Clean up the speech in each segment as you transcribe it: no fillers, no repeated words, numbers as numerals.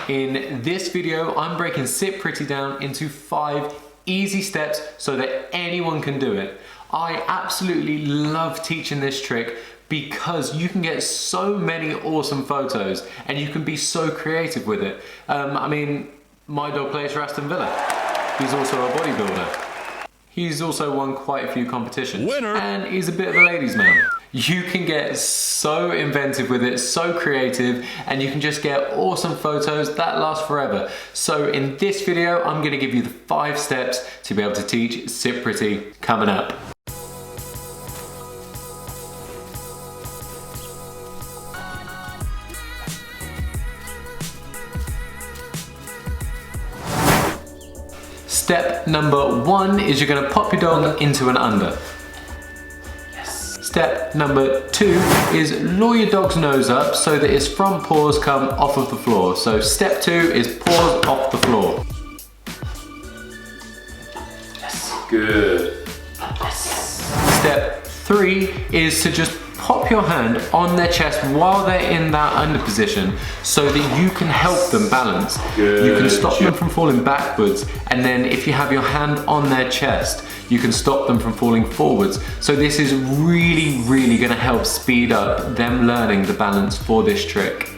In this video, I'm breaking Sit Pretty down into 5 easy steps so that anyone can do it. I absolutely love teaching this trick because you can get so many awesome photos and you can be so creative with it. I mean, my dog plays for Aston Villa. He's also a bodybuilder. He's also won quite a few competitions. Winner! And he's a bit of a ladies' man. You can get so inventive with it, so creative, and you can just get awesome photos that last forever. So in this video, I'm gonna give you the 5 steps to be able to teach Sit Pretty coming up. Step number 1 is you're gonna pop your dog into an under. Yes. Step number 2 is lure your dog's nose up so that its front paws come off of the floor. So step 2 is paws off the floor. Yes. Good. Yes. Step 3 is to just pop your hand on their chest while they're in that under position so that you can help them balance. Good. You can stop them from falling backwards, and then if you have your hand on their chest, you can stop them from falling forwards. So this is really gonna help speed up them learning the balance for this trick.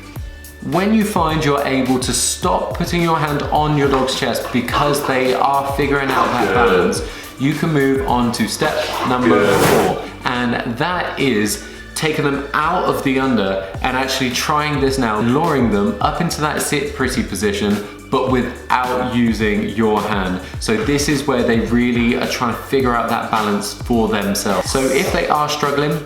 When you find you're able to stop putting your hand on your dog's chest because they are figuring out that balance, you can move on to step number 4, and that is taking them out of the under and actually trying this now, luring them up into that Sit Pretty position, but without using your hand. So this is where they really are trying to figure out that balance for themselves. So if they are struggling,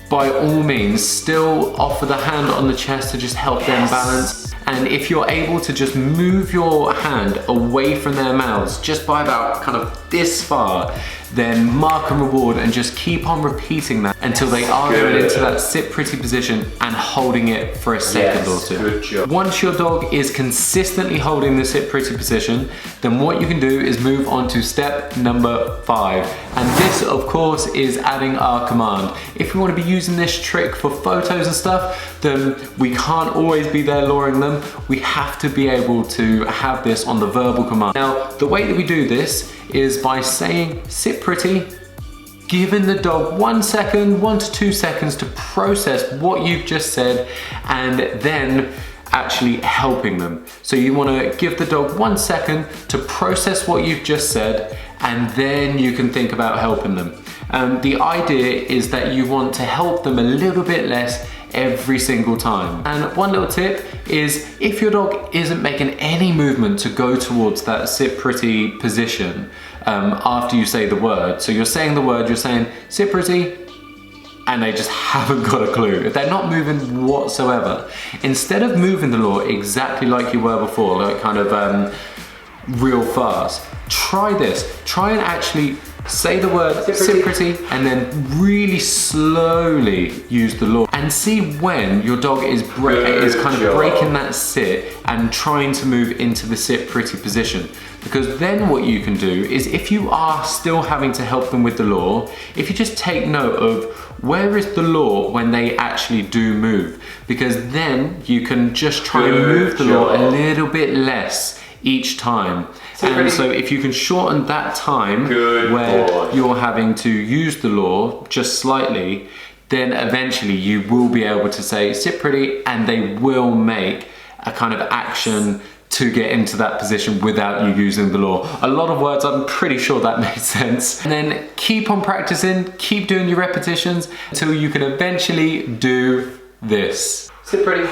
by all means, still offer the hand on the chest to just help them balance. And if you're able to just move your hand away from their mouths just by about kind of this far, then mark and reward and just keep on repeating that until they are going into that Sit Pretty position and holding it for a second or two. Good job. Once your dog is consistently holding the Sit Pretty position, then what you can do is move on to step number 5. And this, of course, is adding our command. If we want to be using this trick for photos and stuff, then we can't always be there luring them. We have to be able to have this on the verbal command. Now, the way that we do this is by saying Sit Pretty, giving the dog 1 second, 1 to 2 seconds to process what you've just said, and then actually helping them. So you want to give the dog 1 second to process what you've just said, and then you can think about helping them. The idea is that you want to help them a little bit less every single time. And one little tip is if your dog isn't making any movement to go towards that Sit Pretty position after you say the word, so you're saying the word, you're saying Sit Pretty, and they just haven't got a clue. If they're not moving whatsoever, instead of moving the lure exactly like you were before, like kind of real fast, try this. Try and actually say the word Sit Pretty and then really slowly use the lure and see when your dog is kind of breaking that sit and trying to move into the Sit Pretty position. Because then what you can do is, if you are still having to help them with the lure, if you just take note of where is the lure when they actually do move, because then you can just try and move the lure a little bit less each time. And so if you can shorten that time where you're having to use the lure just slightly, then eventually you will be able to say Sit Pretty, and they will make a kind of action to get into that position without you using the lure. A lot of words, I'm pretty sure that made sense. And then keep on practicing, keep doing your repetitions until you can eventually do this. Sit Pretty.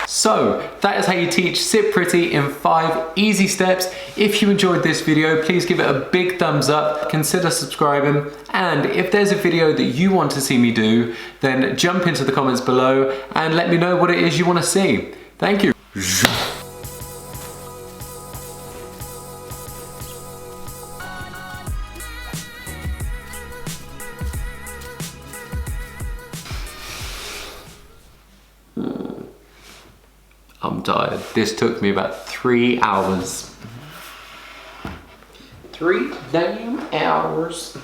So that is how you teach Sit Pretty in 5 easy steps. If you enjoyed this video, please give it a big thumbs up, consider subscribing, and if there's a video that you want to see me do, then jump into the comments below and let me know what it is you want to see. Thank you. I'm tired. This took me about 3 hours. 3 damn hours.